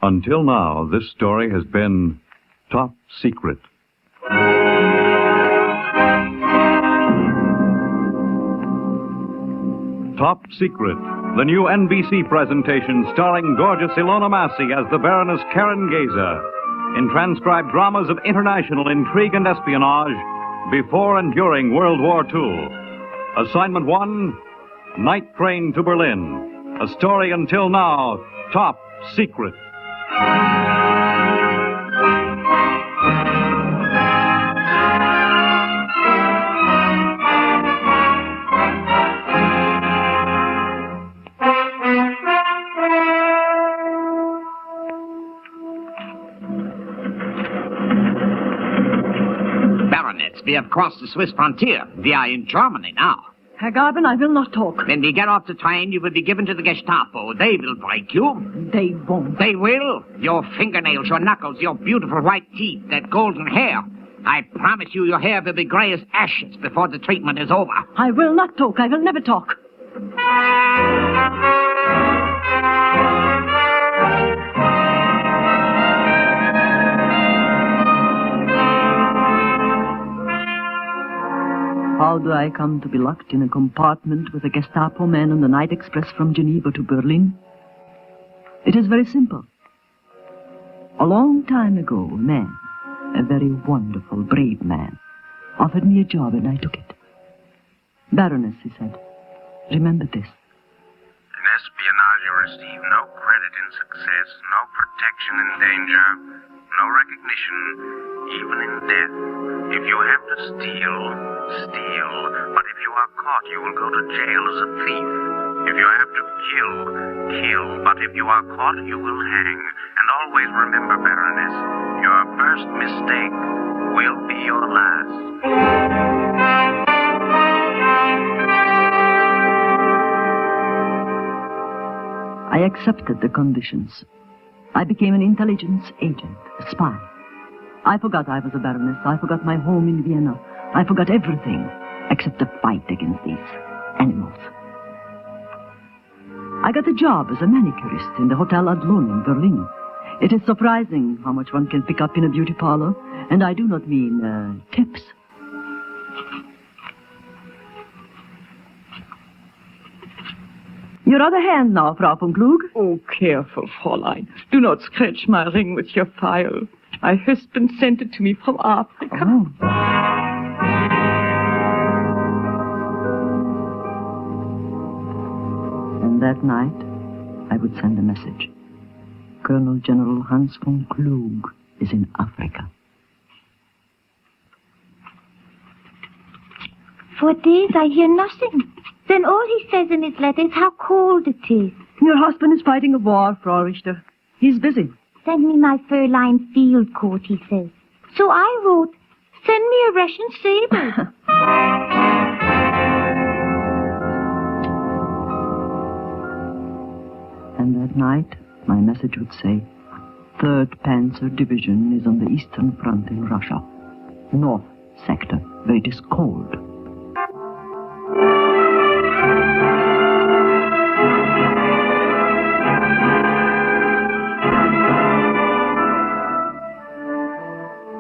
Until now, this story has been top secret. Top Secret, the new NBC presentation starring gorgeous Ilona Massey as the Baroness Karen Geza in transcribed dramas of international intrigue and espionage before and during World War II. Assignment 1, Night Train to Berlin. A story until now, top secret. We have crossed the Swiss frontier. We are in Germany now. Herr Garben, I will not talk. When we get off the train, you will be given to the Gestapo. They will break you. They won't. They will. Your fingernails, your knuckles, your beautiful white teeth, that golden hair. I promise you your hair will be gray as ashes before the treatment is over. I will not talk. I will never talk. How do I come to be locked in a compartment with a Gestapo man on the night express from Geneva to Berlin? It is very simple. A long time ago, a man, a very wonderful, brave man, offered me a job and I took it. Baroness, he said, remember this. In espionage, you receive no credit in success, no protection in danger, no recognition, even in death. If you have to steal, steal. But if you are caught, you will go to jail as a thief. If you have to kill, kill. But if you are caught, you will hang. And always remember, Baroness, your first mistake will be your last. I accepted the conditions. I became an intelligence agent, a spy. I forgot I was a baroness. I forgot my home in Vienna. I forgot everything except the fight against these animals. I got a job as a manicurist in the Hotel Adlon in Berlin. It is surprising how much one can pick up in a beauty parlor, and I do not mean tips. Your other hand now, Frau von Klug. Oh, careful, Fräulein. Do not scratch my ring with your file. My husband sent it to me from Africa. Oh. And that night, I would send a message. Colonel General Hans von Klug is in Africa. For days I hear nothing. Then all he says in his letter is how cold it is. Your husband is fighting a war, Frau Richter. He's busy. Send me my fur-lined field coat, he says. So I wrote, send me a Russian saber. And that night, my message would say, 3rd Panzer Division is on the Eastern Front in Russia. North sector, where it is cold.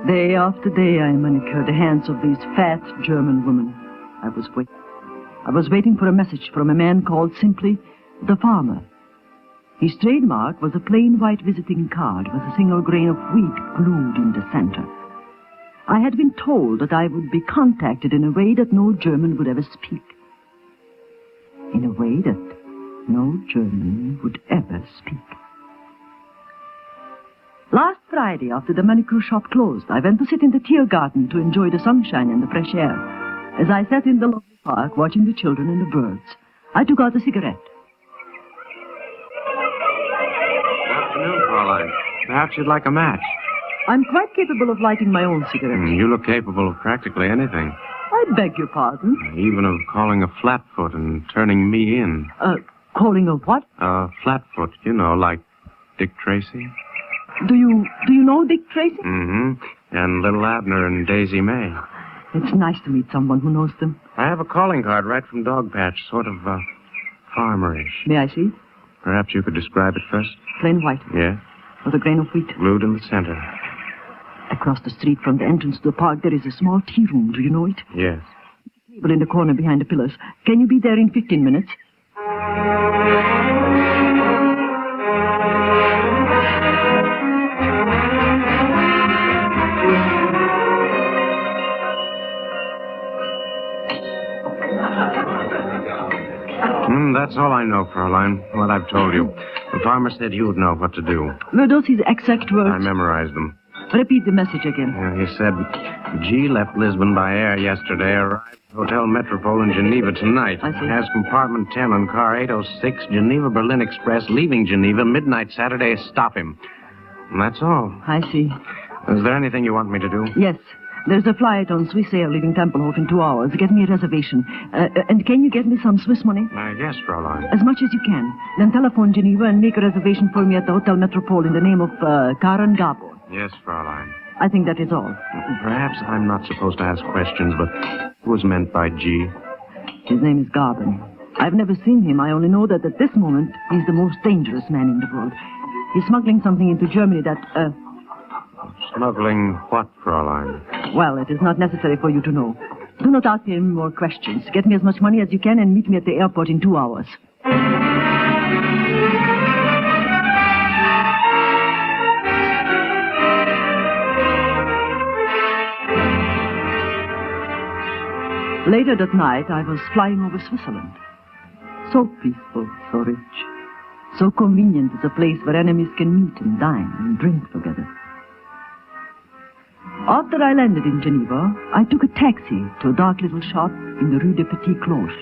Day after day, I manicured the hands of these fat German women. I was waiting for a message from a man called simply the farmer. His trademark was a plain white visiting card with a single grain of wheat glued in the center. I had been told that I would be contacted in a way that no German would ever speak. In a way that no German would ever speak. Last Friday, after the manicure shop closed, I went to sit in the Tiergarten to enjoy the sunshine and the fresh air. As I sat in the lovely park watching the children and the birds, I took out a cigarette. Good afternoon, Fraulein. Perhaps you'd like a match. I'm quite capable of lighting my own cigarette. You look capable of practically anything. I beg your pardon? Even of calling a flatfoot and turning me in. Calling a what? A flatfoot, you know, like Dick Tracy. Do you know Dick Tracy? Mm-hmm. And little Abner and Daisy May. It's nice to meet someone who knows them. I have a calling card right from Dogpatch, sort of, farmerish. May I see? Perhaps you could describe it first? Plain white. Yeah? Not a grain of wheat. Glued in the center. Across the street from the entrance to the park, there is a small tea room. Do you know it? Yes. Table in the corner behind the pillars. Can you be there in 15 minutes? That's all I know, Fraulein. What I've told you. The farmer said you'd know what to do. Were those his exact words? I memorized them. Repeat the message again. He said, G left Lisbon by air yesterday, arrived at Hotel Metropole in Geneva tonight. I see. Has compartment 10 on car 806, Geneva-Berlin Express, leaving Geneva, midnight Saturday. Stop him. And that's all. I see. Is there anything you want me to do? Yes. There's a flight on Swiss Air leaving Tempelhof in 2 hours. Get me a reservation. And can you get me some Swiss money? Yes, Fraulein. As much as you can. Then telephone Geneva and make a reservation for me at the Hotel Metropole in the name of Karen Gabor. Yes, Fraulein. I think that is all. Perhaps I'm not supposed to ask questions, but who was meant by G? His name is Garben. I've never seen him. I only know that at this moment, he's the most dangerous man in the world. He's smuggling something into Germany that, Smuggling what, Fraulein? Well, it is not necessary for you to know. Do not ask me any more questions. Get me as much money as you can and meet me at the airport in 2 hours. Later that night, I was flying over Switzerland. So peaceful, so rich. So convenient as a place where enemies can meet and dine and drink together. After I landed in Geneva, I took a taxi to a dark little shop in the Rue des Petits Cloches,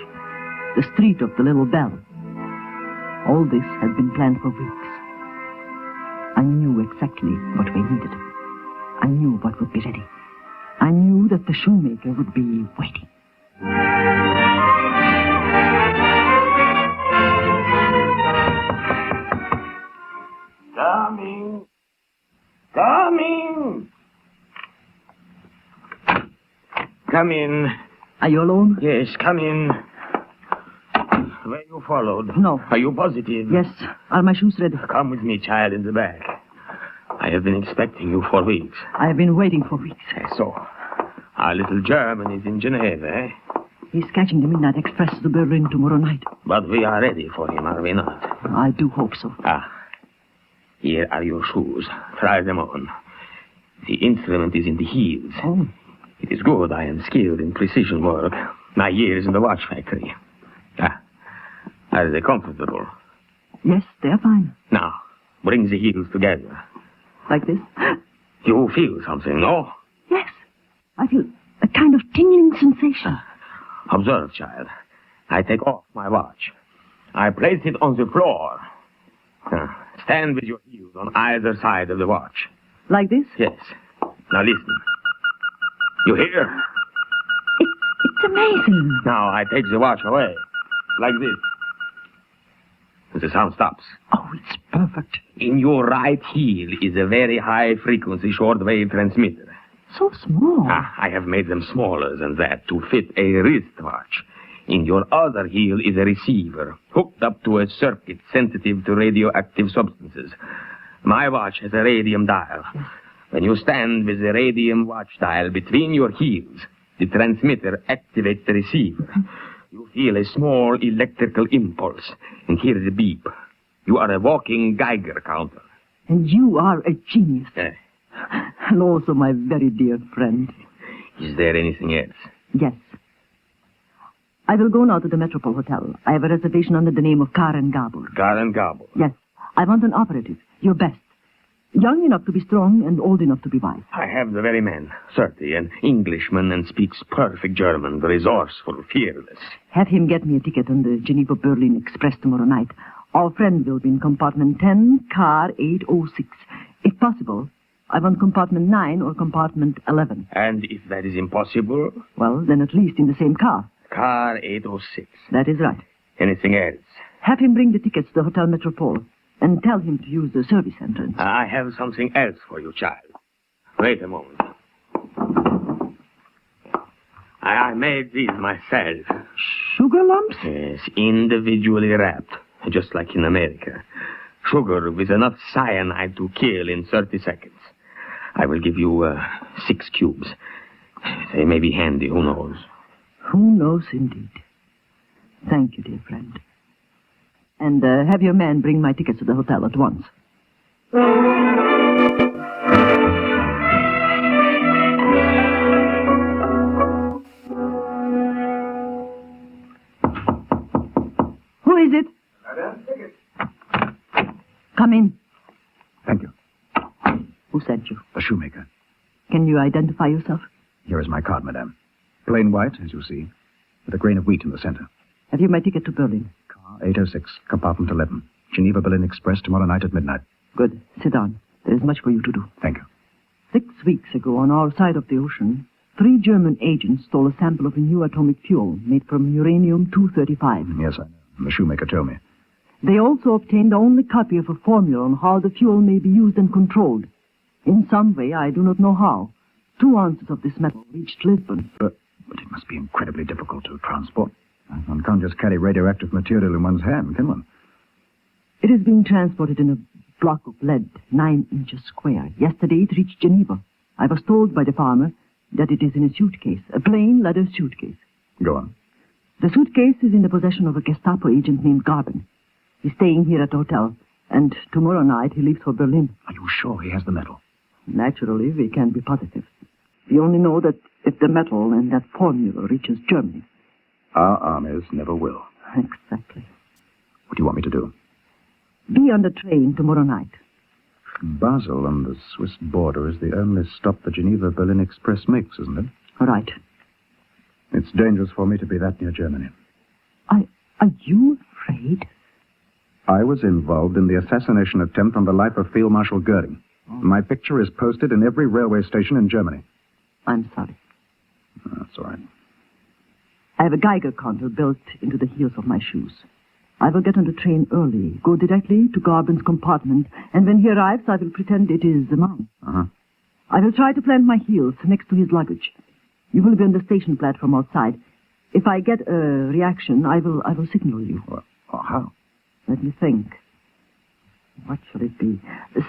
the street of the Little Bell. All this had been planned for weeks. I knew exactly what we needed. I knew what would be ready. I knew that the shoemaker would be waiting. Coming! Coming! Come in. Are you alone? Yes, come in. Were you followed? No. Are you positive? Yes. Are my shoes ready? Come with me, child, in the back. I have been expecting you for weeks. I have been waiting for weeks. So, our little German is in Geneva, eh? He's catching the midnight express to Berlin tomorrow night. But we are ready for him, are we not? I do hope so. Here are your shoes. Try them on. The instrument is in the heels. Oh. It is good. I am skilled in precision work. My years in the watch factory. Are they comfortable? Yes, they're fine. Now, bring the heels together. Like this? You feel something, no? Yes. I feel a kind of tingling sensation. Observe, child. I take off my watch. I place it on the floor. Stand with your heels on either side of the watch. Like this? Yes. Now listen. You hear? It's amazing. Now I take the watch away. Like this. The sound stops. Oh, it's perfect. In your right heel is a very high-frequency shortwave transmitter. So small. I have made them smaller than that to fit a wristwatch. In your other heel is a receiver hooked up to a circuit sensitive to radioactive substances. My watch has a radium dial. When you stand with the radium watch dial between your heels, the transmitter activates the receiver. You feel a small electrical impulse and hear the beep. You are a walking Geiger counter. And you are a genius. Eh. And also my very dear friend. Is there anything else? Yes. I will go now to the Metropole Hotel. I have a reservation under the name of Karen Gabor. Karen Gabor? Yes. I want an operative. Your best. Young enough to be strong and old enough to be wise. I have the very man. 30, an Englishman, and speaks perfect German, resourceful, fearless. Have him get me a ticket on the Geneva-Berlin Express tomorrow night. Our friend will be in compartment 10, car 806. If possible, I want compartment 9 or compartment 11. And if that is impossible? Well, then at least in the same car. Car 806. That is right. Anything else? Have him bring the tickets to the Hotel Metropole and tell him to use the service entrance. I have something else for you, child. Wait a moment. I made these myself. Sugar lumps? Yes, individually wrapped, just like in America. Sugar with enough cyanide to kill in 30 seconds. I will give you 6 cubes. They may be handy, who knows? Who knows, indeed. Thank you, dear friend. And have your man bring my tickets to the hotel at once. Who is it? Come in. Thank you. Who sent you? The shoemaker. Can you identify yourself? Here is my card, madame. Plain white, as you see, with a grain of wheat in the center. Have you my ticket to Berlin? Car 806, compartment 11. Geneva Berlin Express tomorrow night at midnight. Good. Sit down. There is much for you to do. Thank you. 6 weeks ago, on our side of the ocean, 3 German agents stole a sample of a new atomic fuel made from uranium-235. Yes, I know. The shoemaker told me. They also obtained the only copy of a formula on how the fuel may be used and controlled. In some way, I do not know how, 2 ounces of this metal reached Lisbon. But it must be incredibly difficult to transport. One can't just carry radioactive material in one's hand, can one? It is being transported in a block of lead, 9 inches square. Yesterday, it reached Geneva. I was told by the farmer that it is in a suitcase, a plain leather suitcase. Go on. The suitcase is in the possession of a Gestapo agent named Garben. He's staying here at the hotel, and tomorrow night he leaves for Berlin. Are you sure he has the metal? Naturally, we can't be positive. We only know that if the metal and that formula reaches Germany. Our armies never will. Exactly. What do you want me to do? Be on the train tomorrow night. Basel on the Swiss border is the only stop the Geneva-Berlin Express makes, isn't it? All right. It's dangerous for me to be that near Germany. Are you afraid? I was involved in the assassination attempt on the life of Field Marshal Goering. My picture is posted in every railway station in Germany. I'm sorry. That's all right. I have a Geiger counter built into the heels of my shoes. I will get on the train early, go directly to Garben's compartment, and when he arrives, I will pretend it is mine. Uh-huh. I will try to plant my heels next to his luggage. You will be on the station platform outside. If I get a reaction, I will signal you. Well, how? Let me think. What shall it be?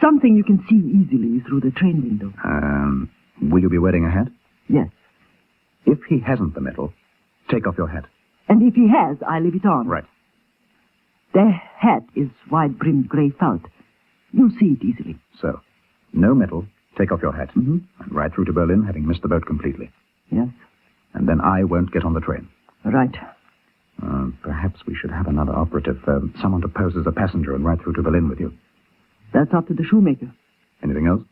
Something you can see easily through the train window. Will you be wearing a hat? Yes. If he hasn't the metal, take off your hat. And if he has, I leave it on. Right. The hat is wide-brimmed gray felt. You'll see it easily. So, no metal, take off your hat. Mm-hmm. And ride through to Berlin, having missed the boat completely. Yes. And then I won't get on the train. Right. Perhaps we should have another operative, someone to pose as a passenger and ride through to Berlin with you. That's up to the shoemaker. Anything else?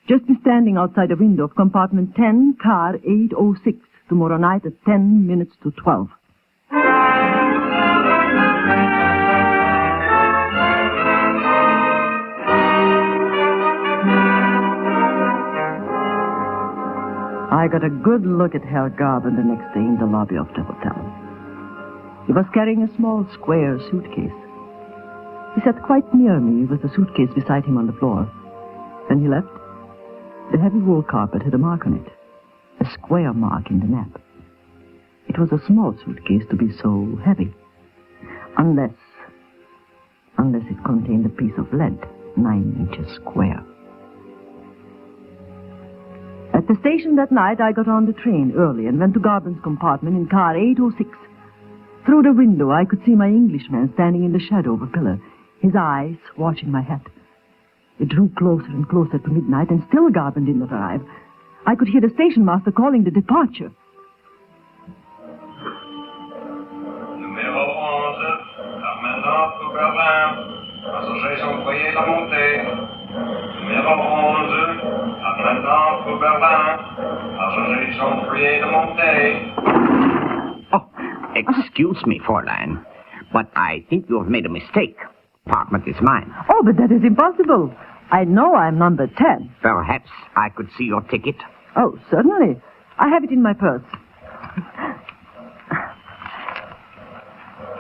Just be standing outside the window of compartment 10, car 806, tomorrow night at 10 minutes to 12. I got a good look at Herr Garben the next day in the lobby of the hotel. He was carrying a small square suitcase. He sat quite near me with the suitcase beside him on the floor. When he left, the heavy wool carpet had a mark on it, a square mark in the nap. It was a small suitcase to be so heavy, unless it contained a piece of lead, 9 inches square. At the station that night, I got on the train early and went to Garben's compartment in car 806. Through the window, I could see my Englishman standing in the shadow of a pillar, his eyes watching my hat. It drew closer and closer to midnight, and still Garben did not arrive. I could hear the station master calling the departure. Numéro 11, à maintenant pour Berlin. Passagers sont priés de monter. Numéro 11, à maintenant pour Berlin. Passagers sont priés de monter. Oh, excuse me, Fräulein, but I think you have made a mistake. Apartment is mine. Oh, but that is impossible. I know I'm number 10. Perhaps I could see your ticket. Oh, certainly. I have it in my purse.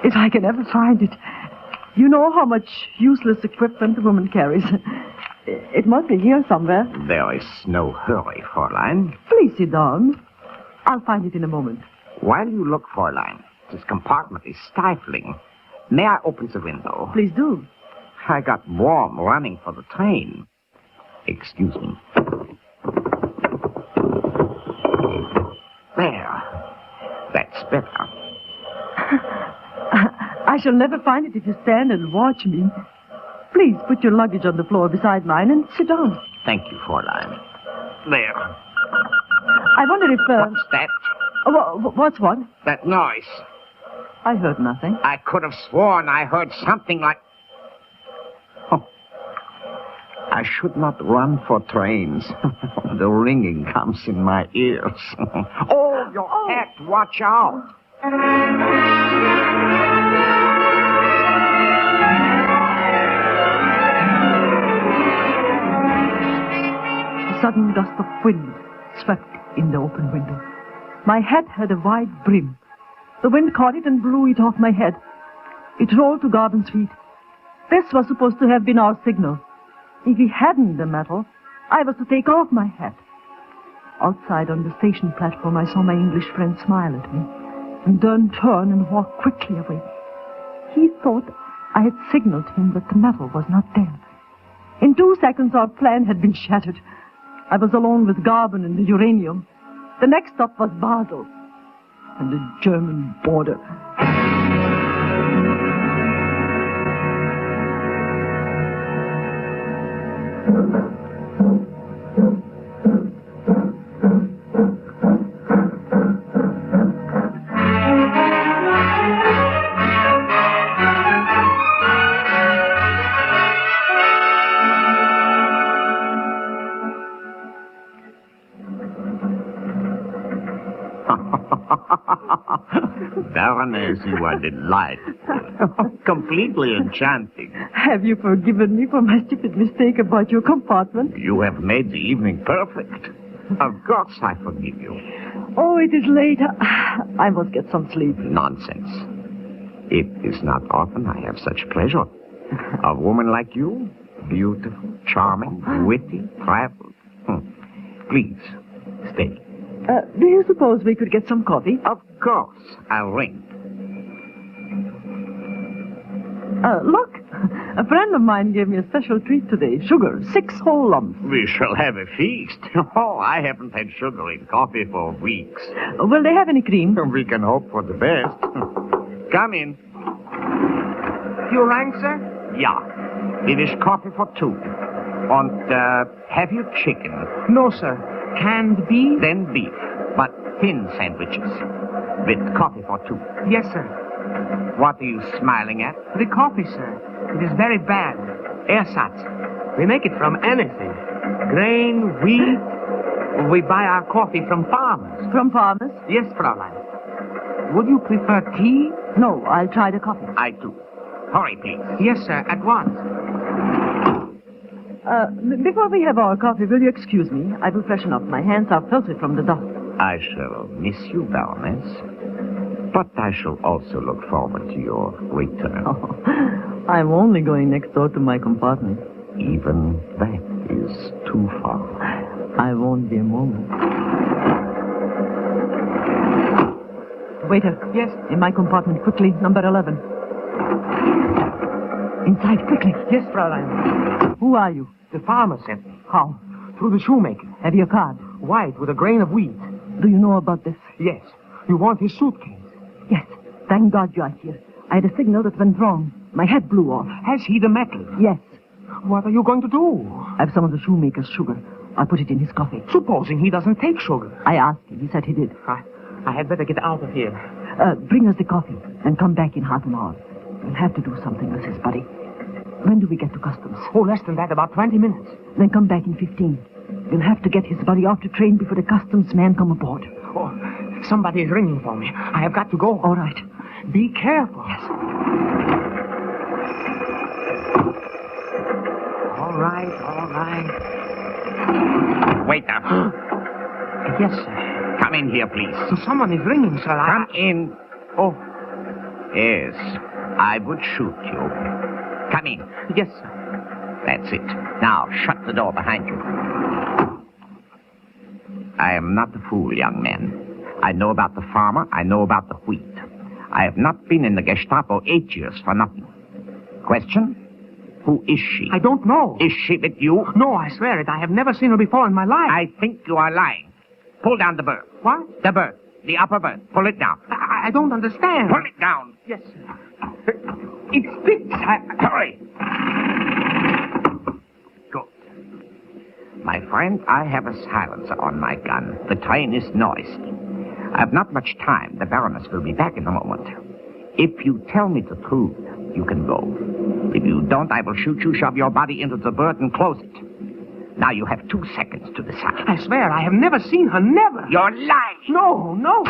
If I can ever find it. You know how much useless equipment a woman carries. It must be here somewhere. There is no hurry, Fräulein. Please sit down. I'll find it in a moment. While you look, Fräulein, this compartment is stifling. May I open the window? Please do. I got warm running for the train. Excuse me. There. That's better. I shall never find it if you stand and watch me. Please put your luggage on the floor beside mine and sit down. Thank you, Fräulein. There. I wonder if... What's that? What's what? That noise. I heard nothing. I could have sworn I heard something like... Oh. I should not run for trains. The ringing comes in my ears. Oh, your hat! Watch out! A sudden gust of wind swept in the open window. My hat had a wide brim. The wind caught it and blew it off my head. It rolled to Garvin's feet. This was supposed to have been our signal. If he hadn't the metal, I was to take off my hat. Outside on the station platform, I saw my English friend smile at me and then turn and walk quickly away. He thought I had signaled him that the metal was not there. In 2 seconds, our plan had been shattered. I was alone with Garvin and the uranium. The next stop was Basel and the German border. Baroness, you are delightful. Completely enchanting. Have you forgiven me for my stupid mistake about your compartment? You have made the evening perfect. Of course I forgive you. Oh, it is late. I must get some sleep. Nonsense. It is not often I have such pleasure. A woman like you, beautiful, charming, witty, traveled. Please, stay. Do you suppose we could get some coffee? Of course. I'll ring. Look. A friend of mine gave me a special treat today. Sugar, 6 whole lumps. We shall have a feast. Oh, I haven't had sugar in coffee for weeks. Will they have any cream? We can hope for the best. Come in. You rang, sir? Yeah. We wish coffee for 2. And, have you chicken? No, sir. Canned beef? Then beef, but thin sandwiches. With coffee for 2. Yes, sir. What are you smiling at? The coffee, sir. It is very bad. Ersatz. We make it from anything. Grain, wheat. We buy our coffee from farmers. From farmers? Yes, Fräulein. Would you prefer tea? No, I'll try the coffee. I do. Hurry, please. Yes, sir, at once. Before we have our coffee, will you excuse me? I will freshen up. My hands are filthy from the dust. I shall miss you, Baroness. But I shall also look forward to your return. Oh, I'm only going next door to my compartment. Even that is too far. I won't be a moment. Waiter. Yes? In my compartment, quickly, number 11. Inside, quickly. Yes, Fräulein. Who are you? The farmer sent me. How? Through the shoemaker. Have you a card? White with a grain of wheat. Do you know about this? Yes. You want his suitcase? Yes. Thank God you are here. I had a signal that went wrong. My head blew off. Has he the metal? Yes. What are you going to do? I have some of the shoemaker's sugar. I'll put it in his coffee. Supposing he doesn't take sugar. I asked him. He said he did. I had better get out of here. Bring us the coffee and come back in half an hour. We'll have to do something with his body. When do we get to customs? Oh, less than that, about 20 minutes. Then come back in 15. We'll have to get his body off the train before the customs man come aboard. Oh, somebody is ringing for me. I have got to go. All right. Be careful. Yes. All right. Waiter. Yes, sir. Come in here, please. So someone is ringing, sir. Come in. Oh. Yes, I would shoot you. Come in. Yes, sir. That's it. Now, shut the door behind you. I am not a fool, young man. I know about the farmer. I know about the wheat. I have not been in the Gestapo 8 years for nothing. Question? Who is she? I don't know. Is she with you? No, I swear it. I have never seen her before in my life. I think you are lying. Pull down the berth. What? The berth. The upper berth. Pull it down. I don't understand. Pull it down. Yes, sir. It sticks. Hurry. Good. My friend, I have a silencer on my gun. The train is noisy. I have not much time. The Baroness will be back in a moment. If you tell me the truth, you can go. If you don't, I will shoot you, shove your body into the berth, and close it. Now you have 2 seconds to decide. I swear, I have never seen her. Never. You're lying. No, no.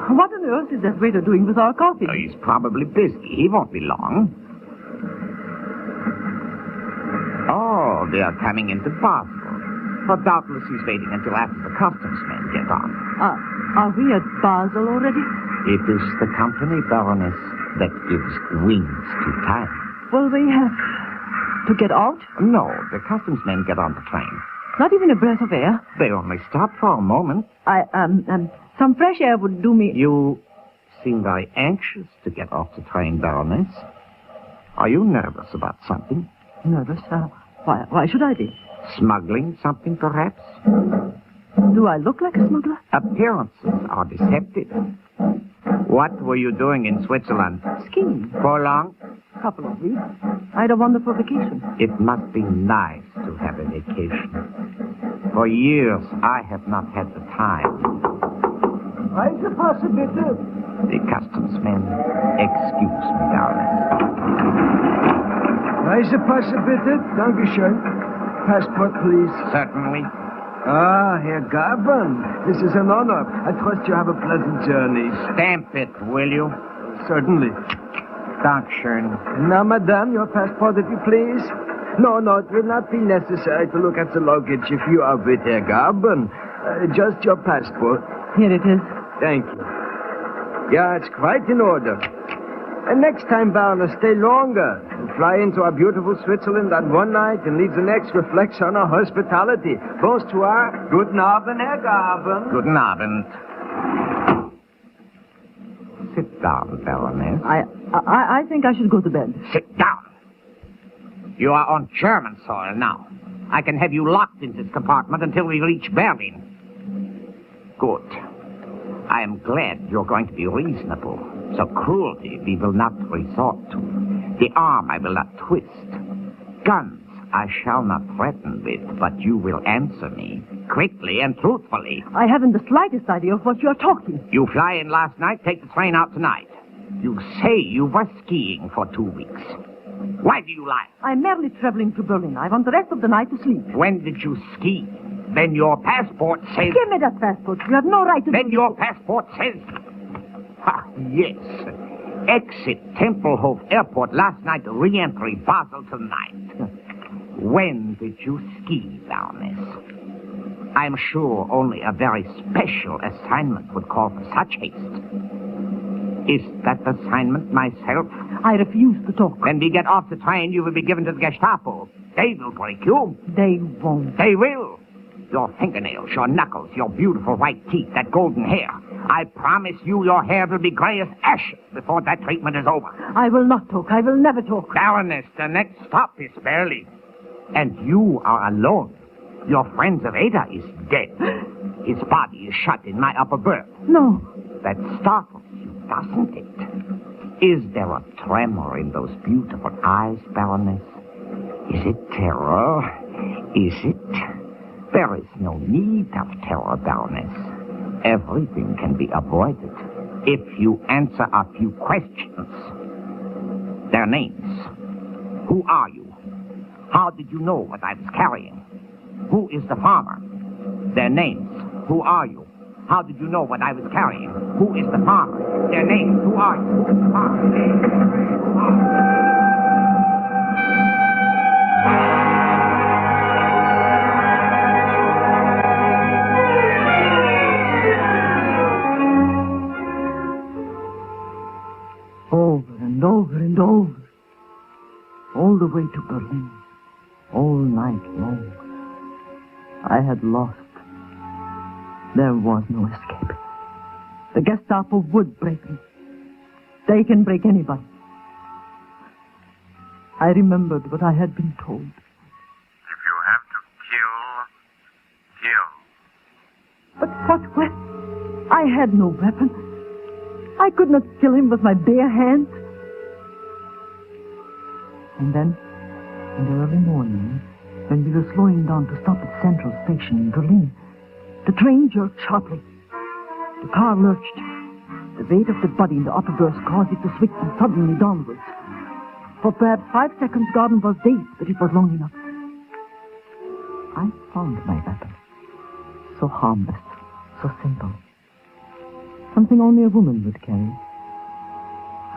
What on earth is that waiter doing with our coffee? He's probably busy. He won't be long. Oh, they are coming into Basel. But doubtless he's waiting until after the customs men get on. Are we at Basel already? It is the company, Baroness, that gives wings to time. Well, we have to get out? No, the customs men get on the train. Not even a breath of air? They only stop for a moment. Some fresh air would do me... You seem very anxious to get off the train, Baroness. Are you nervous about something? Nervous? Why should I be? Smuggling something, perhaps? Do I look like a smuggler? Appearances are deceptive. What were you doing in Switzerland? Skiing. For long? Couple of weeks. I had a wonderful vacation. It must be nice to have a vacation. For years, I have not had the time. The customs men, excuse me, Baroness. Reisepasse bitte. Dankeschön. Passport, please. Certainly. Ah, Herr Gaban. This is an honor. I trust you have a pleasant journey. Stamp it, will you? Certainly. Dankeschön. Now, madame, your passport, if you please. No, it will not be necessary to look at the luggage if you are with Herr Gaban. Just your passport. Here it is. Thank you. Yeah, it's quite in order. And next time, Baroness, stay longer. And fly into our beautiful Switzerland on one night and leave the next reflects on our hospitality. Bonsoir. Guten Abend, Herr Gaben. Guten Abend. Sit down, Baroness. I think I should go to bed. Sit down. You are on German soil now. I can have you locked in this compartment until we reach Berlin. Good. I am glad you're going to be reasonable. So cruelty we will not resort to. The arm I will not twist. Guns I shall not threaten with, but you will answer me quickly and truthfully. I haven't the slightest idea of what you're talking. You fly in last night, take the train out tonight. You say you were skiing for 2 weeks. Why do you lie? I'm merely traveling to Berlin. I want the rest of the night to sleep. When did you ski? Then your passport says... Give me that passport. You have no right to... Then your passport says... Yes. Exit Tempelhof Airport last night, re-entry Basel tonight. When did you ski, Baroness? I'm sure only a very special assignment would call for such haste. Is that assignment myself? I refuse to talk. When we get off the train, you will be given to the Gestapo. They will break you. They won't. They will. Your fingernails, your knuckles, your beautiful white teeth, that golden hair. I promise you your hair will be gray as ashes before that treatment is over. I will not talk. I will never talk. Baroness, the next stop is Berlin. And you are alone. Your friend Zereda is dead. His body is shut in my upper berth. No. That startles you, doesn't it? Is there a tremor in those beautiful eyes, Baroness? Is it terror? Is it? There is no need of terror, Baroness. Everything can be avoided if you answer a few questions. Their names. Who are you? How did you know what I was carrying? Who is the farmer? Their names. Who are you? How did you know what I was carrying? Who is the farmer? Their names. Who are you? Who is the farmer? Over and over and over. All the way to Berlin. all night long. I had lost. There was no escape. The Gestapo would break me. They can break anybody. I remembered what I had been told. If you have to kill, kill. But what weapon? I had no weapon. I could not kill him with my bare hands. And then, in the early morning, when we were slowing down to stop at Central Station in Berlin, the train jerked sharply. The car lurched. The weight of the body in the upper berth caused it to swing suddenly downwards. For perhaps 5 seconds, Gordon was dazed, but it was long enough. I found my weapon. So harmless, so simple. Something only a woman would carry.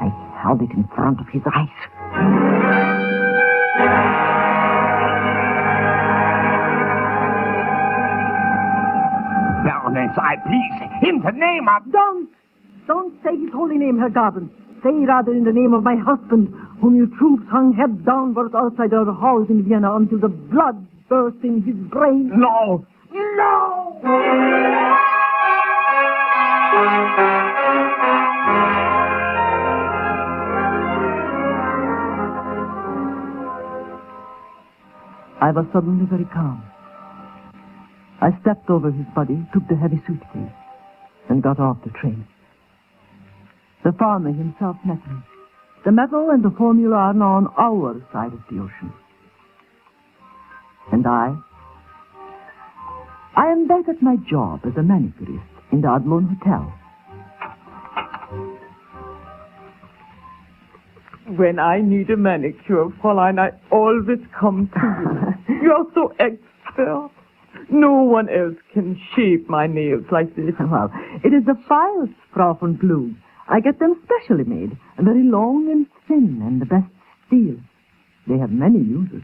I held it in front of his eyes. Baroness, I please, in the name of... Don't say his holy name, Herr Garden. Say rather in the name of my husband, whom your troops hung head downwards outside our house in Vienna until the blood burst in his brain. No! No! I was suddenly very calm. I stepped over his body, took the heavy suitcase, and got off the train. The farmer himself met me. The metal and the formula are now on our side of the ocean. And I am back at my job as a manicurist in the Adlon Hotel. When I need a manicure, Fräulein, I always come to you. You are so expert. No one else can shape my nails like this. Well, it is the files, Frau von Blum. I get them specially made, very long and thin, and the best steel. They have many uses.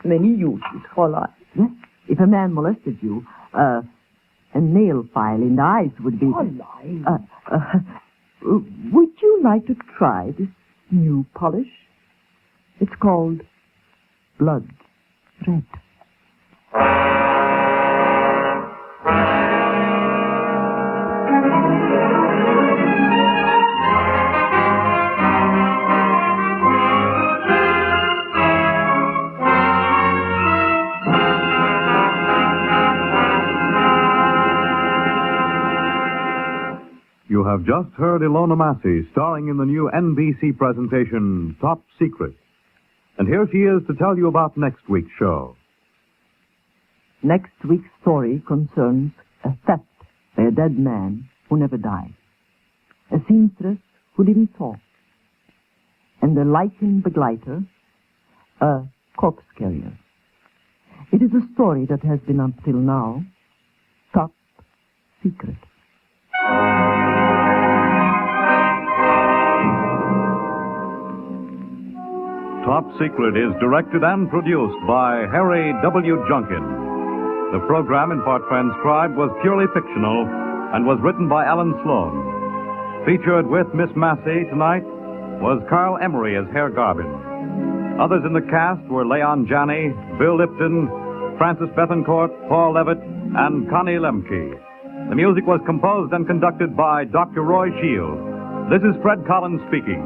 Many uses, Fräulein. Yes, if a man molested you, a nail file in the eyes would be... Fräulein. Would you like to try this new polish? It's called Blood Red. You have just heard Ilona Massey starring in the new NBC presentation, Top Secret. And here she is to tell you about next week's show. Next week's story concerns a theft by a dead man who never died, a seamstress who didn't talk, and a lichen begleiter, a corpse carrier. It is a story that has been up till now top secret. Top Secret is directed and produced by Harry W. Junkin. The program, in part transcribed, was purely fictional and was written by Alan Sloan. Featured with Miss Massey tonight was Carl Emery as Herr Garvin. Others in the cast were Leon Janney, Bill Lipton, Francis Bethencourt, Paul Levitt, and Connie Lemke. The music was composed and conducted by Dr. Roy Shield. This is Fred Collins speaking.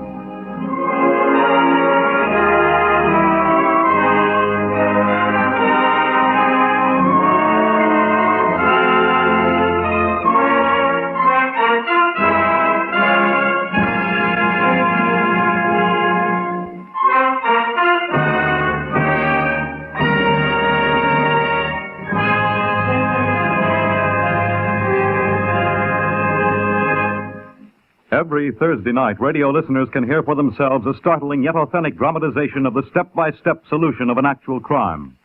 Every Thursday night, radio listeners can hear for themselves a startling yet authentic dramatization of the step-by-step solution of an actual crime.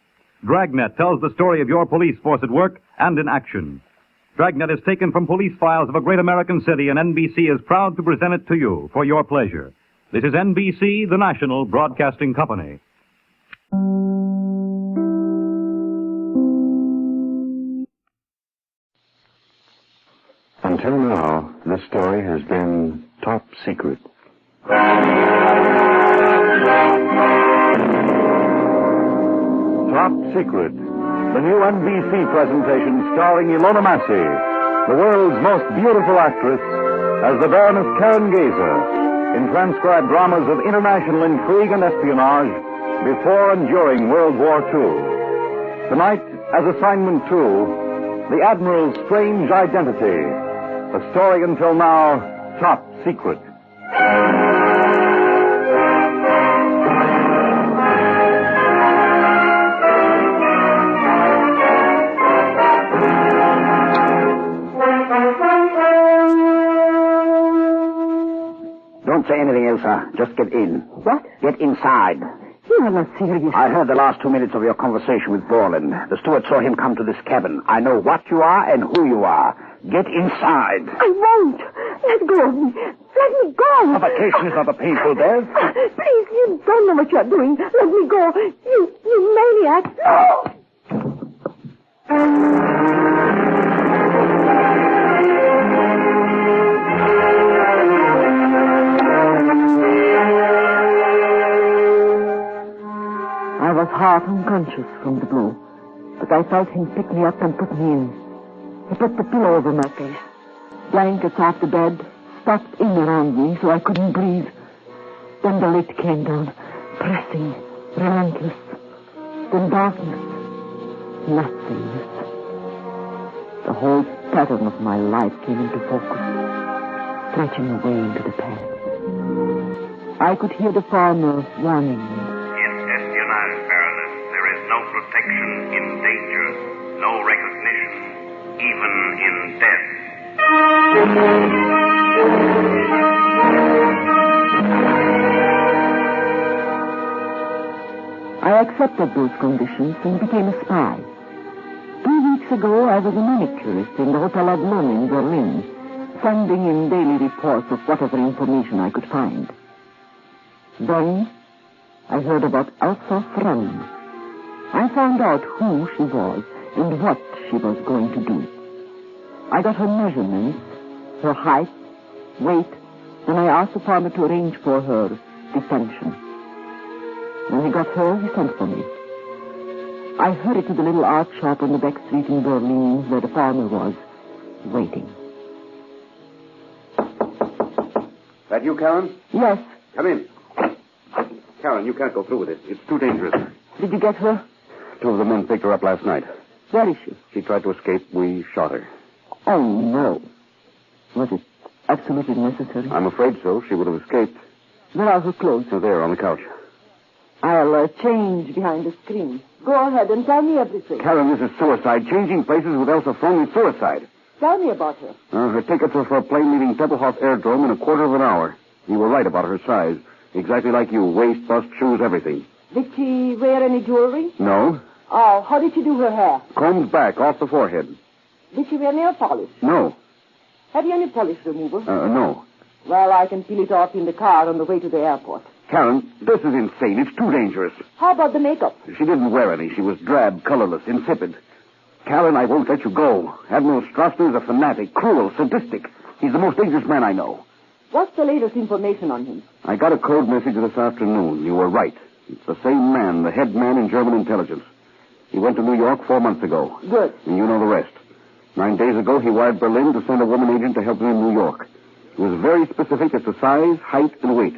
Dragnet tells the story of your police force at work and in action. Dragnet is taken from police files of a great American city, and NBC is proud to present it to you for your pleasure. This is NBC, the national broadcasting company. Until now, this story has been top secret. Top Secret, the new NBC presentation starring Ilona Massey, the world's most beautiful actress, as the Baroness Karen Gazer, in transcribed dramas of international intrigue and espionage before and during World War II. Tonight, as Assignment 2, The Admiral's Strange Identity, a story until now top secret. Don't say anything, Elsa. Just get in. What? Get inside. You are not serious. I heard the last 2 minutes of your conversation with Borland. The steward saw him come to this cabin. I know what you are and who you are. Get inside. I won't. Let go of me. Let me go. Suffocation is not a painful death. Please, you don't know what you're doing. Let me go. You maniac. No! I was half unconscious from the blow, but I felt him pick me up and put me in. He put the pillow over my face, blankets off the bed, stuffed in around me so I couldn't breathe. Then the lid came down, pressing, relentless. Then darkness, nothingness. The whole pattern of my life came into focus, stretching away into the past. I could hear the farmer warning me. Espionage, Baroness. There is no protection in danger, no recognition, even in death. I accepted those conditions and became a spy. 2 weeks ago, I was a manicurist in the Hotel Admirals in Berlin, sending in daily reports of whatever information I could find. Then I heard about Elsa Frank. I found out who she was and what she was going to do. I got her measurements, her height, weight, and I asked the farmer to arrange for her detention. When he got her, he sent for me. I hurried to the little art shop on the back street in Berlin where the farmer was, waiting. That you, Karen? Yes. Come in. Karen, you can't go through with it. It's too dangerous. Did you get her? 2 of the men picked her up last night. Where is she? She tried to escape. We shot her. Oh, no. Was it absolutely necessary? I'm afraid so. She would have escaped. Where are her clothes? They're there on the couch. I'll change behind the screen. Go ahead and tell me everything. Karen, this is suicide. Changing places with Elsa Fromm is suicide. Tell me about her. Her tickets are for a plane leaving Tempelhof Airdrome in a quarter of an hour. You were right about her size. Exactly like you. Waist, bust, shoes, everything. Did she wear any jewelry? No. Oh, how did she do her hair? Combed back, off the forehead. Did she wear nail polish? No. Have you any polish remover? No. Well, I can peel it off in the car on the way to the airport. Karen, this is insane. It's too dangerous. How about the makeup? She didn't wear any. She was drab, colorless, insipid. Karen, I won't let you go. Admiral Strasser is a fanatic, cruel, sadistic. He's the most dangerous man I know. What's the latest information on him? I got a code message this afternoon. You were right. It's the same man, the head man in German intelligence. He went to New York 4 months ago. Good. And you know the rest. 9 days ago, he wired Berlin to send a woman agent to help him in New York. He was very specific as to size, height, and weight.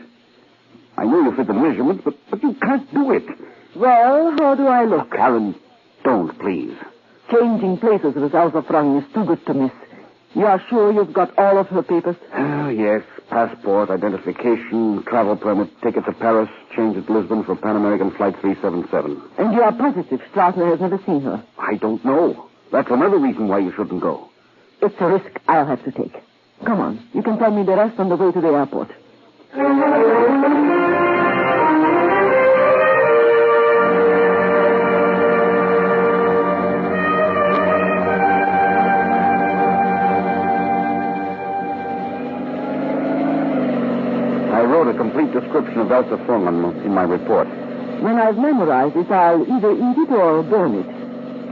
I know you fit the measurements, but you can't do it. Well, how do I look? Karen, don't, please. Changing places with Elsa Frank is too good to miss. You are sure you've got all of her papers? Yes. Passport, identification, travel permit, ticket to Paris, change at Lisbon for Pan American Flight 377. And you are positive Strasser has never seen her? I don't know. That's another reason why you shouldn't go. It's a risk I'll have to take. Come on. You can tell me the rest on the way to the airport. I wrote a complete description of Elsa Fromm in my report. When I've memorized it, I'll either eat it or burn it.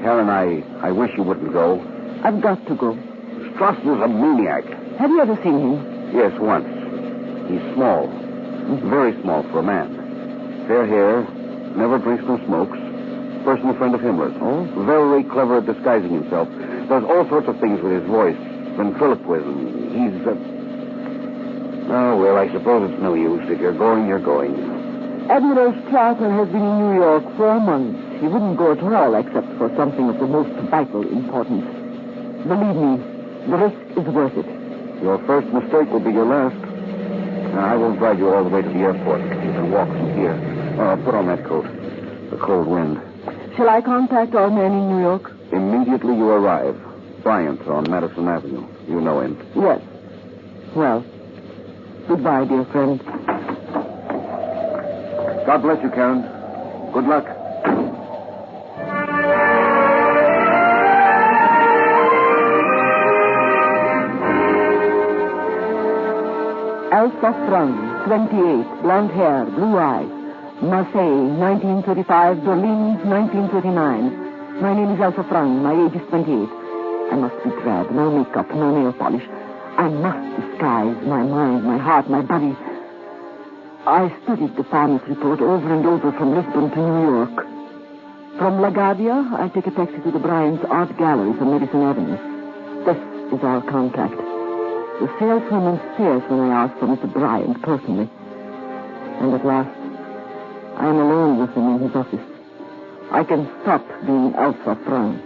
Karen, I wish you wouldn't go. I've got to go. Strasser's a maniac. Have you ever seen him? Yes, once. He's small. Very small for a man. Fair hair, never drinks nor smokes. personal friend of Himmler's. Oh? Very clever at disguising himself. Does all sorts of things with his voice. Ventriloquism. He's, Oh, well, I suppose it's no use. If you're going, you're going. Admiral Strassner has been in New York 4 months. He wouldn't go at all except for something of the most vital importance. Believe me, the risk is worth it. Your first mistake will be your last. I won't drive you all the way to the airport. You can walk from here. Put on that coat. The cold wind. Shall I contact our man in New York? Immediately you arrive. Bryant on Madison Avenue. You know him. Yes. Well, goodbye, dear friend. God bless you, Karen. Good luck. Elsa Frank, 28, blonde hair, blue eyes. Marseille, 1935, Berlin, 1939. My name is Elsa Frank. My age is 28. I must be drab. No makeup, no nail polish. I must disguise my mind, my heart, my body. I studied the Farmers report over and over from Lisbon to New York. From LaGuardia, I take a taxi to the Bryant's Art Gallery on Madison Avenue. This is our contract. The saleswoman stares when I ask for Mr. Bryant personally. And at last, I am alone with him in his office. I can stop being Elsa Frank.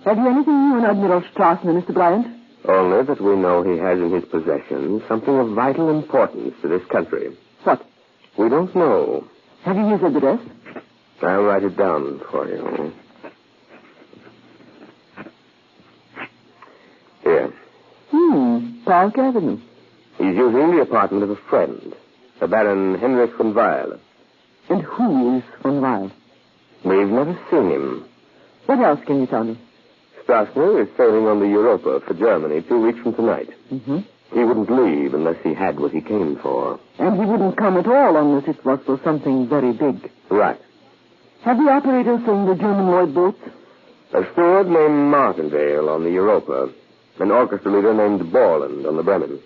Have you anything new on Admiral Strassner, Mr. Bryant? Only that we know he has in his possession something of vital importance to this country. What? We don't know. Have you his address? I'll write it down for you. Here. Park Avenue. He's using the apartment of a friend, the Baron Henrik von Weil. And who is von Weil? We've never seen him. What else can you tell me? Strassner is sailing on the Europa for Germany 2 weeks from tonight. Mm-hmm. He wouldn't leave unless he had what he came for. And he wouldn't come at all unless it was for something very big. Right. Have the operators seen the German Lloyd boats? A steward named Martindale on the Europa. An orchestra leader named Borland on the Bremen.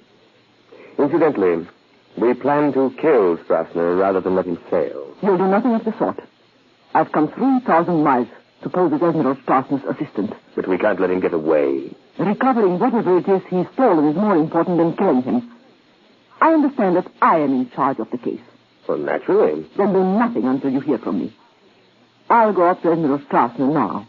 Incidentally, we plan to kill Strassner rather than let him sail. You'll do nothing of the sort. I've come 3,000 miles to pose as Admiral Strassner's assistant. But we can't let him get away. Recovering whatever it is he's stolen is more important than killing him. I understand that I am in charge of the case. Well, naturally. Then do nothing until you hear from me. I'll go up to Admiral Strassner now.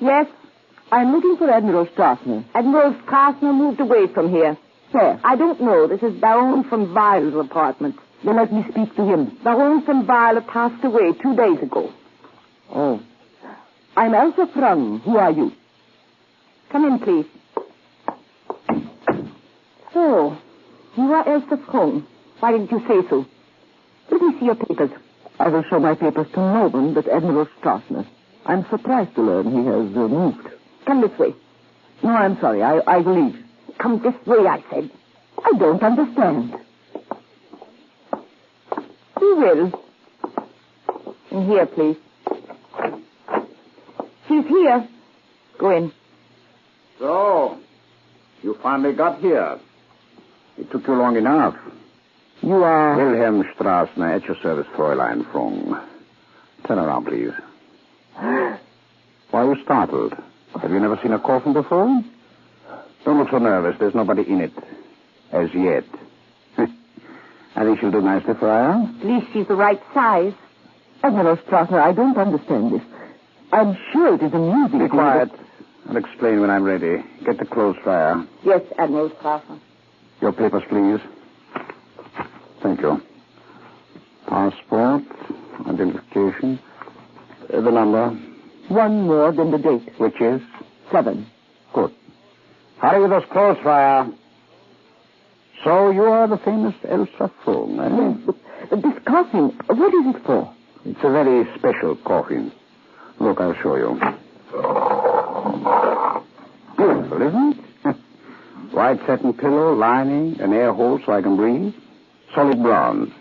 Yes, I'm looking for Admiral Strassner. Admiral Strassner moved away from here. Where? I don't know. This is Baron von Weil's apartment. Then let me speak to him. Baron von Weil passed away 2 days ago. Oh. I'm Elsa Frank. Who are you? Come in, please. So, you are Elsa Frank. Why didn't you say so? Let me see your papers. I will show my papers to no one but Admiral Strassner. I'm surprised to learn he has moved. Come this way. No, I'm sorry. I will leave. Come this way, I said. I don't understand. You will. In here, please. She's here. Go in. So, you finally got here. It took you long enough. You are... Wilhelm Strassner, at your service, Fräulein Fung. Turn around, please. Why are you startled? Have you never seen a coffin before? Don't look so nervous. There's nobody in it. As yet. I think she'll do nicely for her. At least she's the right size. Admiral Strassner, I don't understand this. I'm sure it is amusing. Be quiet. I'll explain when I'm ready. Get the clothes dryer. Yes, Admiral Strassner. Your papers, please. Thank you. Passport, identification, the number. One more than the date. Which is? 7. Good. Hurry with those clothes, Friar. So you are the famous Elsa Fung, eh? Yes, but this coffin, what is it for? It's a very special coffin. Look, I'll show you. Beautiful, isn't it? White satin pillow, lining, an air hole so I can breathe. solid bronze.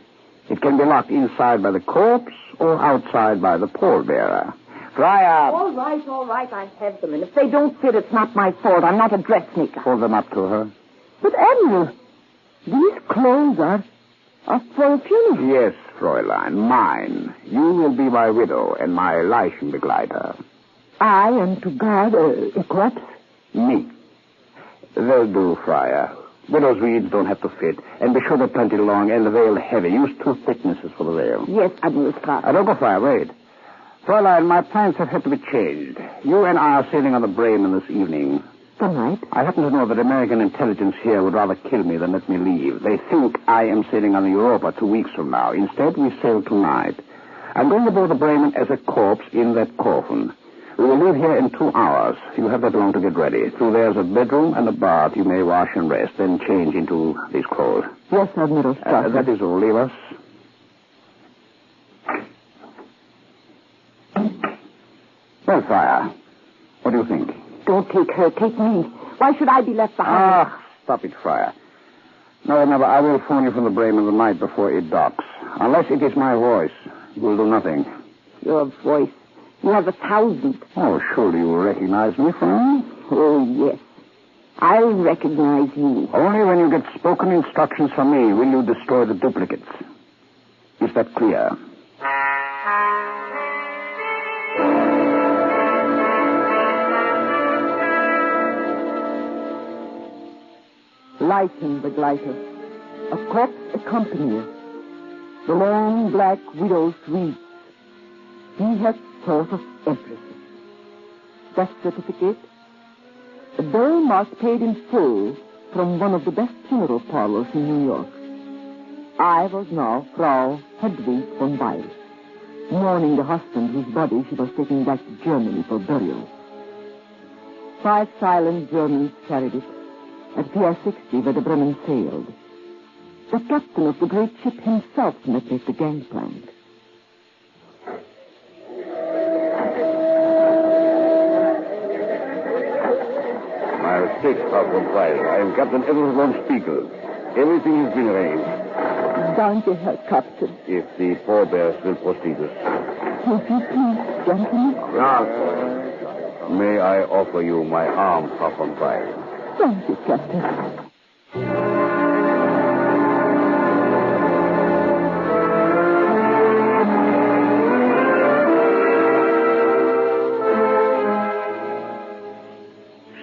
It can be locked inside by the corpse or outside by the pallbearer. Friar! All right, I have them. And if they don't fit, it's not my fault. I'm not a dressmaker. Hold them up to her. But, Admiral, these clothes are for a funeral. Yes, Fräulein, mine. You will be my widow and my Leichenbegleiter. I am to guard a corpse? Me. They'll do, Friar. Widow's weeds don't have to fit. And be sure they're plenty long and the veil heavy. Use 2 thicknesses for the veil. Yes, Admiral Strauss. Don't go, Friar. Wait. Fräulein, my plans have had to be changed. You and I are sailing on the Bremen this evening. Tonight? I happen to know that American intelligence here would rather kill me than let me leave. They think I am sailing on the Europa 2 weeks from now. Instead, we sail tonight. I'm going aboard the Bremen as a corpse in that coffin. We will leave here in 2 hours. You have that long to get ready. Through there's a bedroom and a bath. You may wash and rest, then change into these clothes. Yes, Admiral Strauss. That is all. Leave us. Well, Friar, what do you think? Don't take her. Take me. Why should I be left behind? Stop it, Friar. No, remember, I will phone you from the Bremen the night before it docks. Unless it is my voice, you will do nothing. Your voice. You have 1,000. Oh, surely you will recognize me, Friar? Oh, yes. I'll recognize you. Only when you get spoken instructions from me will you destroy the duplicates. Is that clear? Leichenbegleiter, a corpse accompanier, the long black widow's wreath. He has thought of everything. Death certificate, a bill mark paid in full from one of the best funeral parlors in New York. I was now Frau Hedwig von Weil, mourning the husband whose body she was taking back to Germany for burial. 5 silent Germans carried it. At Pier 60, where the Bremen sailed. The captain of the great ship himself met at the gangplank. My mistake, Frau von Weil. I am Captain Edward von Spiegel. Everything has been arranged. Danke, Herr Captain. If the pallbearers will proceed us. Would you please, gentlemen? Yes. May I offer you my arm, Frau von Weil? Thank you, Captain.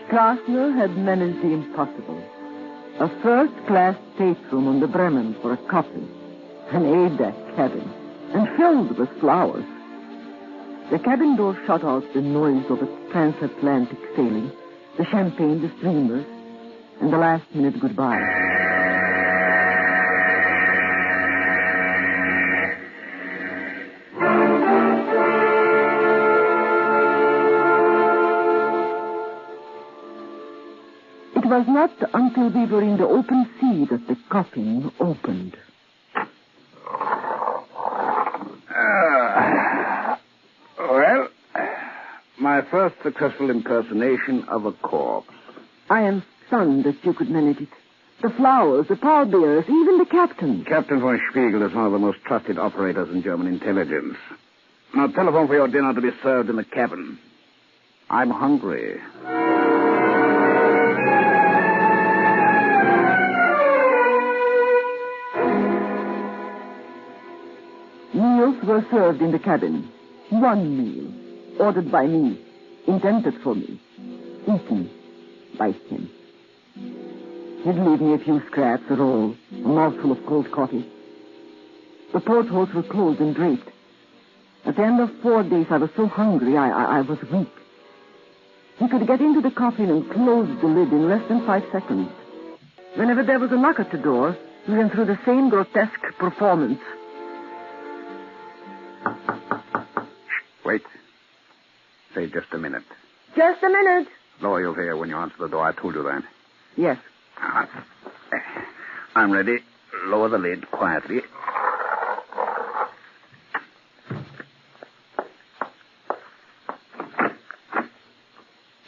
Strassner had managed the impossible. A first-class stateroom on the Bremen for a coffin, an A-deck cabin, and filled with flowers. The cabin door shut out the noise of its transatlantic sailing, the champagne, the streamers, and the last-minute goodbye. It was not until we were in the open sea that the coffin opened. Well, my first successful impersonation of a corpse. I am stunned that you could manage it. The flowers, the pallbearers, even the captain. Captain von Spiegel is one of the most trusted operators in German intelligence. Now telephone for your dinner to be served in the cabin. I'm hungry. Meals were served in the cabin. One meal, ordered by me, intended for me, eaten by him. He'd leave me a few scraps, a roll, a mouthful of cold coffee. The portholes were closed and draped. At the end of 4 days, I was so hungry, I was weak. He could get into the coffin and close the lid in less than 5 seconds. Whenever there was a knock at the door, we went through the same grotesque performance. Wait. Say just a minute. Just a minute. Lower your hair when you answer the door. I told you that. Yes. I'm ready. Lower the lid quietly.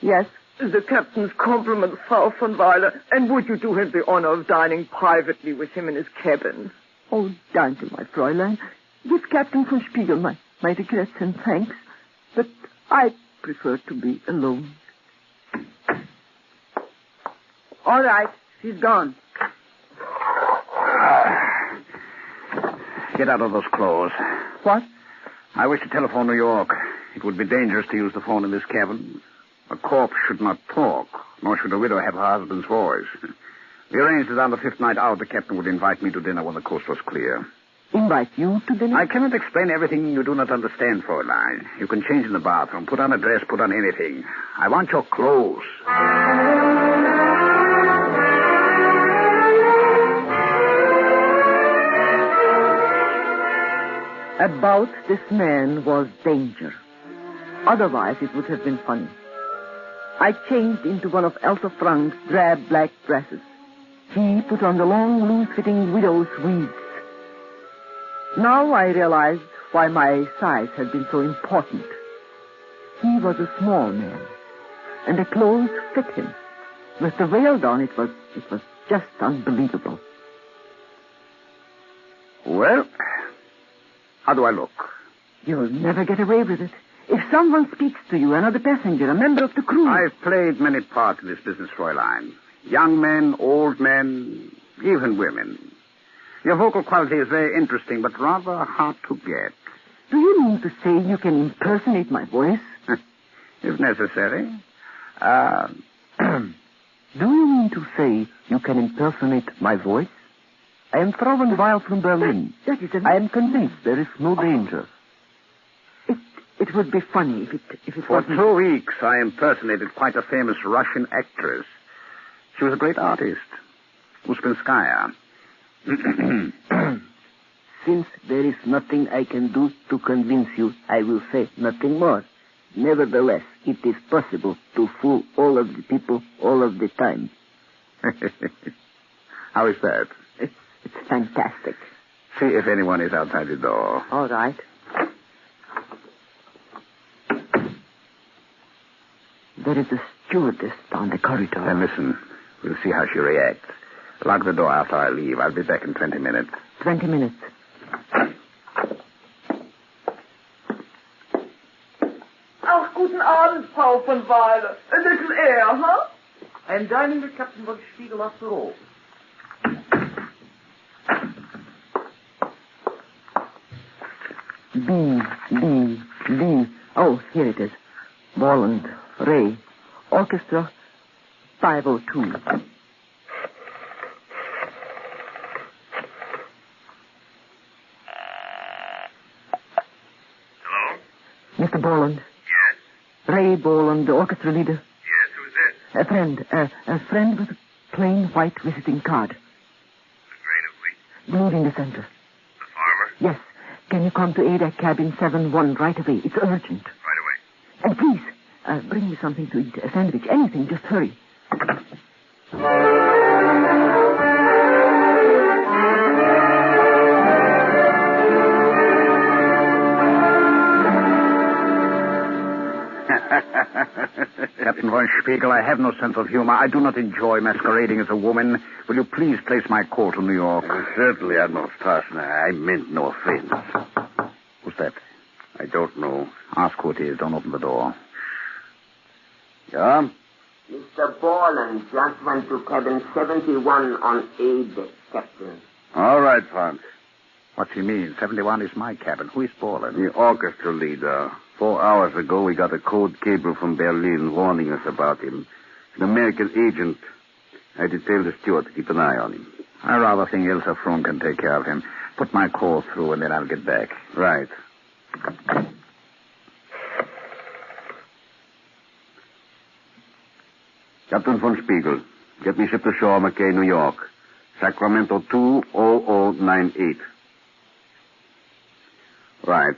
Yes. The captain's compliments, Frau von Weiler. And would you do him the honor of dining privately with him in his cabin? Oh, danke, my Fräulein. Give Captain von Spiegel my regrets and thanks. But I prefer to be alone. All right, she's gone. Get out of those clothes. What? I wish to telephone New York. It would be dangerous to use the phone in this cabin. A corpse should not talk, nor should a widow have her husband's voice. We arranged that on the fifth night out, the captain would invite me to dinner when the coast was clear. Invite you to dinner? I cannot explain everything you do not understand, Fräulein. You can change in the bathroom, put on a dress, put on anything. I want your clothes. About this man was danger. Otherwise, it would have been funny. I changed into one of Elsa Frank's drab black dresses. He put on the long, loose-fitting widow's weeds. Now I realized why my size had been so important. He was a small man, and the clothes fit him. With the veil down, it was just unbelievable. Well, how do I look? You'll never get away with it. If someone speaks to you, another passenger, a member of the crew... I've played many parts in this business, Fräulein. Young men, old men, even women. Your vocal quality is very interesting, but rather hard to get. Do you mean to say you can impersonate my voice? If necessary. Do you mean to say you can impersonate my voice? I am Frauenweil from Berlin. I am convinced there is no danger. It would be funny if it For wasn't... 2 weeks, I impersonated quite a famous Russian actress. She was a great artist. Uspenskaya. Since there is nothing I can do to convince you, I will say nothing more. Nevertheless, it is possible to fool all of the people all of the time. How is that? It's fantastic. See if anyone is outside the door. All right. There is a stewardess down the corridor. Then listen. We'll see how she reacts. Lock the door after I leave. I'll be back in 20 minutes. 20 minutes. Ach, guten Abend, Frau von Weiler. A little air, huh? I am dining with Captain von Spiegel after all. B. Oh, here it is. Bolland, Ray, Orchestra 502. Hello? Mr. Bolland. Yes? Ray Bolland, the orchestra leader. Yes, who's this? A friend with a plain white visiting card. A grain of wheat? Glued in the center. The farmer? Yes. Can you come to Ada cabin 7-1 right away? It's urgent. Right away. And please, bring me something to eat. A sandwich, anything. Just hurry. Captain von Spiegel, I have no sense of humor. I do not enjoy masquerading as a woman. Will you please place my call to New York? Certainly, Admiral Strassner. I meant no offense. Who's that? I don't know. Ask who it is. Don't open the door. Yeah? Mr. Borland just went to cabin 71 on A deck, Captain. All right, Franz. What's he mean? 71 is my cabin. Who is Borland? The orchestra leader. 4 hours ago, we got a code cable from Berlin warning us about him. An American agent. I detailed the steward to keep an eye on him. I rather think Ilsa Froome can take care of him. Put my call through, and then I'll get back. Right. Captain von Spiegel, get me ship to shore, McKay, New York. Sacramento 20098. Right.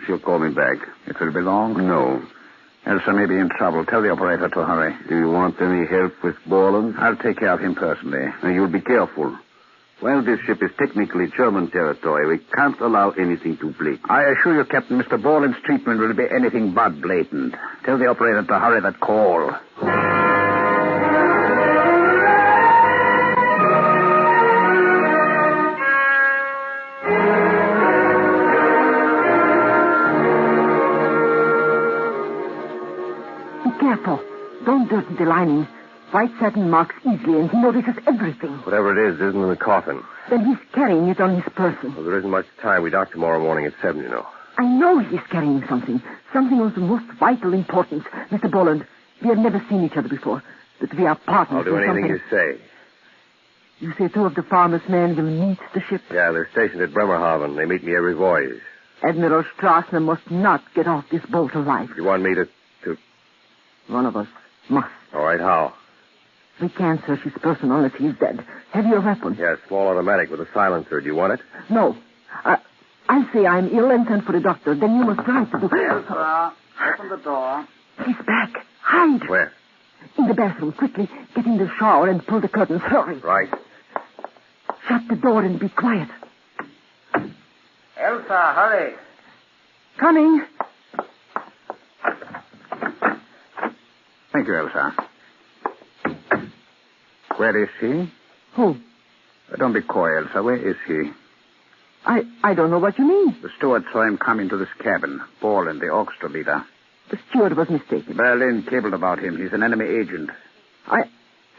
She'll call me back. It will be long? No. Elsa may be in trouble. Tell the operator to hurry. Do you want any help with Borland? I'll take care of him personally. Now, you'll be careful. While this ship is technically German territory, we can't allow anything to bleed. I assure you, Captain, Mr. Borland's treatment will be anything but blatant. Tell the operator to hurry that call. Don't dirty the lining. White satin marks easily, and he notices everything. Whatever it is isn't in the coffin. Then he's carrying it on his person. Well, there isn't much time. We dock tomorrow morning at 7, you know. I know he's carrying something. Something of the most vital importance. Mr. Boland, we have never seen each other before. But we are partners. I'll do anything you say. You say 2 of the farmer's men will meet the ship? Yeah, they're stationed at Bremerhaven. They meet me every voyage. Admiral Strassner must not get off this boat alive. You want me to... One of us must. All right, how? We can't search his person unless he's dead. Have you a weapon? Yeah, small automatic with a silencer. Do you want it? No. I'll say I'm ill and send for the doctor. Then you must try to do... Elsa, open the door. He's back. Hide. Where? In the bathroom. Quickly, get in the shower and pull the curtains. Hurry. Right. Shut the door and be quiet. Elsa, hurry. Coming. Thank you, Elsa. Where is he? Who? Don't be coy, Elsa. Where is he? I don't know what you mean. The steward saw him come into this cabin. Borland, the orchestra leader. The steward was mistaken. Berlin cabled about him. He's an enemy agent. I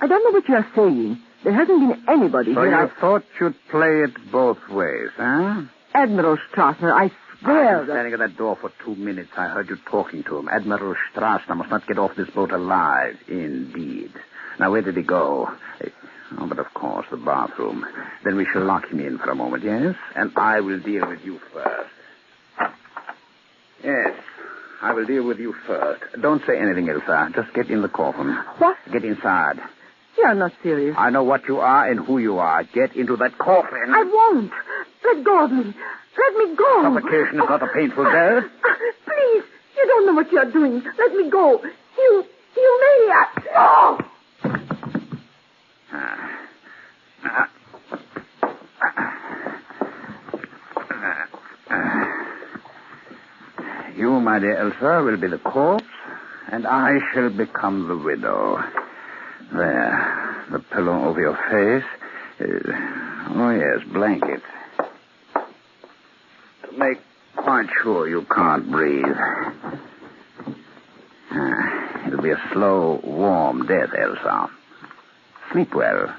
don't know what you are saying. There hasn't been anybody So here. you thought you'd play it both ways, huh? Admiral Strassner, I swear I was that... standing at that door for 2 minutes. I heard you talking to him. Admiral Strassner must not get off this boat alive. Indeed. Now, where did he go? Oh, but of course, the bathroom. Then we shall lock him in for a moment, yes? And I will deal with you first. Yes, I will deal with you first. Don't say anything, Elsa. Just get in the coffin. What? Get inside. You are not serious. I know what you are and who you are. Get into that coffin. I won't. Let go of me. Let me go. Suffocation is not a painful death. Please. You don't know what you are doing. Let me go. You maniac. Oh! You, my dear Elsa, will be the corpse, and I shall become the widow. There, the pillow over your face. Oh, yes, blanket. To make quite sure you can't breathe. It'll be a slow, warm death, Elsa. Sleep well.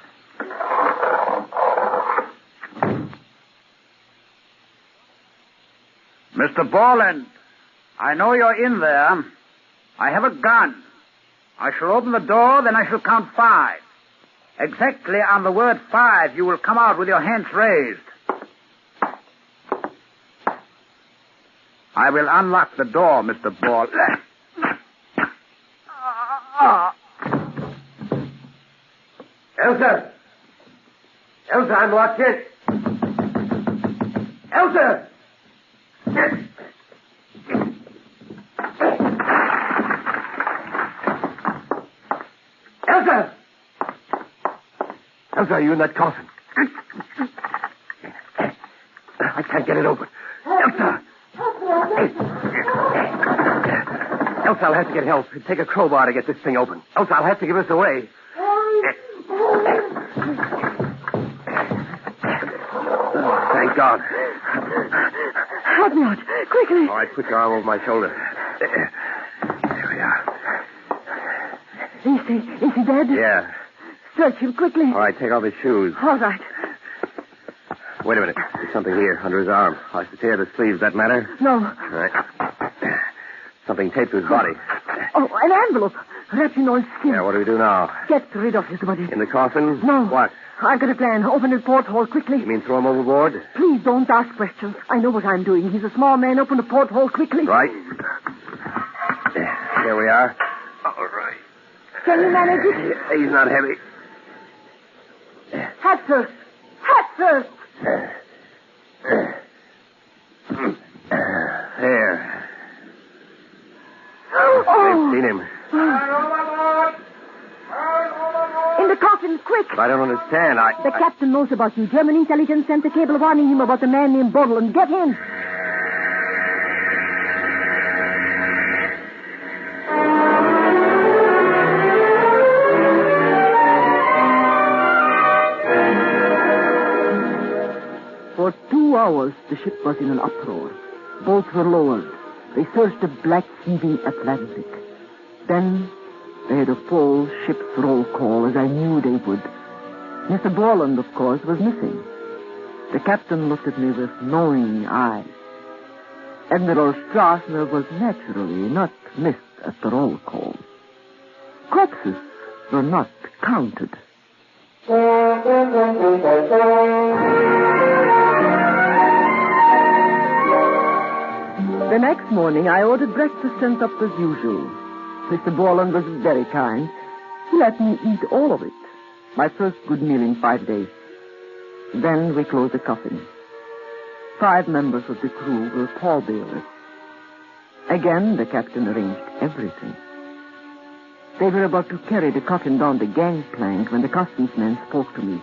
Mr. Borland, I know you're in there. I have a gun. I shall open the door, then I shall count 5. Exactly on the word 5, you will come out with your hands raised. I will unlock the door, Mr. Borland. Elsa! Elsa, I'm locked in. Elsa! Elsa! Elsa, are you in that coffin? I can't get it open. Elsa! Elsa, I'll have to get help. It'd take a crowbar to get this thing open. Elsa, I'll have to give us away. Thank God. Help me out. Quickly. All right, put your arm over my shoulder. There we are. Is he dead? Yeah. Search him quickly. All right, take off his shoes. All right. Wait a minute. There's something here under his arm. I should tear the sleeves. That matter? No. All right. Something taped to his body. Oh, an envelope. Wrapped in old skin. Yeah, what do we do now? Get rid of his body. In the coffin? No. What? I've got a plan. Open the porthole quickly. You mean throw him overboard? Please don't ask questions. I know what I'm doing. He's a small man. Open the porthole quickly. Right. Here we are. All right. Can you manage it? He's not heavy. Hat first. Hat first. There. Oh. They've seen him. In the coffin, quick. But I don't understand. The captain knows about you. German intelligence sent a cable warning him about a man named Borland. Get him. For 2 hours, the ship was in an uproar. Boats were lowered. They searched the black, heaving Atlantic. Then They had a full ship's roll call, as I knew they would. Mr. Borland, of course, was missing. The captain looked at me with knowing eyes. Admiral Strassner was naturally not missed at the roll call. Corpses were not counted. The next morning, I ordered breakfast sent up as usual. Mr. Borland was very kind. He let me eat all of it. My first good meal in 5 days. Then we closed the coffin. 5 members of the crew were pallbearers. Again, the captain arranged everything. They were about to carry the coffin down the gangplank when the customs men spoke to me.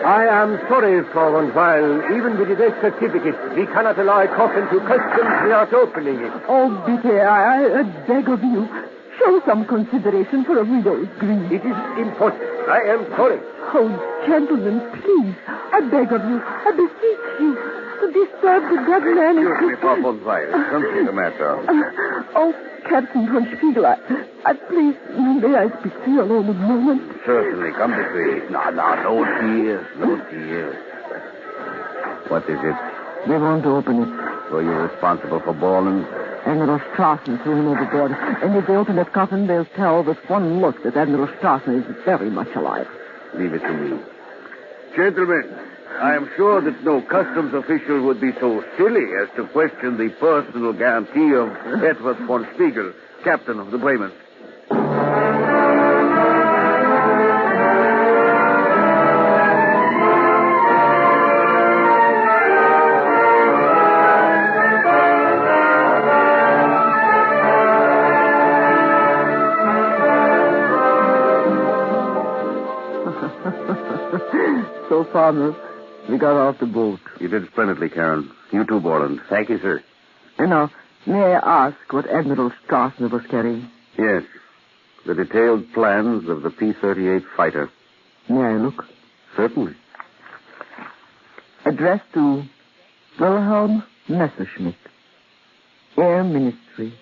I am sorry, Frau von Weil. Even with the death certificate, we cannot allow a coffin to customs without opening it. Oh, bitte, I beg of you. Show some consideration for a widow's grief. It is impossible. I am sorry. Oh, gentlemen, please. I beg of you. I beseech you to disturb the dead man. Excuse me, Frau von Weil. Something the matter. Oh, Captain von Spiegel, I please, may I speak to you alone a moment? Certainly. Come this way. No tears. No tears. What is it? They want to open it. Were you responsible for Borland? Admiral Strassner threw him overboard. And if they open that coffin, they'll tell with one look that Admiral Strassner is very much alive. Leave it to me. Gentlemen, I am sure that no customs official would be so silly as to question the personal guarantee of Edward von Spiegel, captain of the Bremen. So, Farmer, we got off the boat. You did splendidly, Karen. You too, Borland. Thank you, sir. And now, may I ask what Admiral Strassner was carrying? Yes. The detailed plans of the P-38 fighter. May I look? Certainly. Addressed to Wilhelm Messerschmitt, Air Ministry,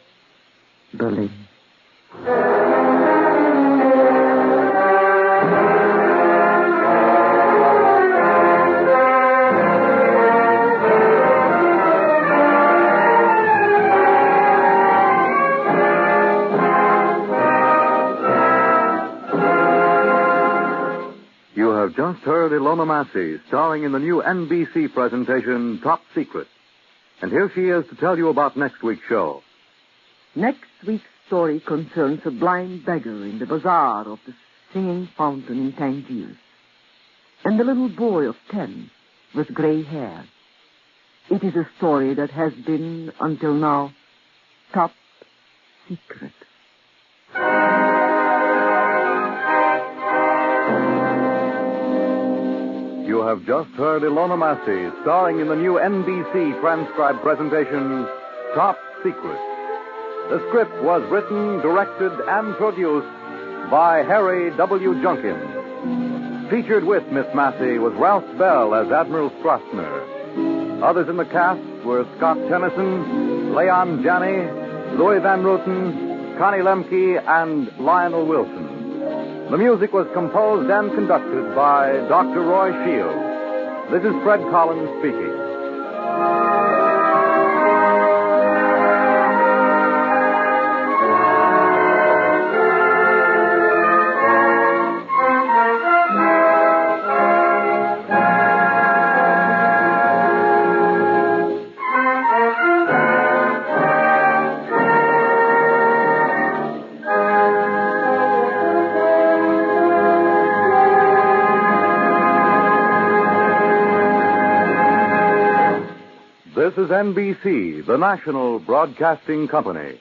Berlin. Just heard Ilona Massey, starring in the new NBC presentation, Top Secret. And here she is to tell you about next week's show. Next week's story concerns a blind beggar in the bazaar of the Singing Fountain in Tangiers, and a little boy of 10 with gray hair. It is a story that has been, until now, top secret. You have just heard Ilona Massey, starring in the new NBC transcribed presentation, Top Secret. The script was written, directed, and produced by Harry W. Junkin. Featured with Miss Massey was Ralph Bell as Admiral Strassner. Others in the cast were Scott Tennyson, Leon Janney, Louis Van Rooten, Connie Lemke, and Lionel Wilson. The music was composed and conducted by Dr. Roy Shields. This is Fred Collins speaking. This is NBC, the national broadcasting company.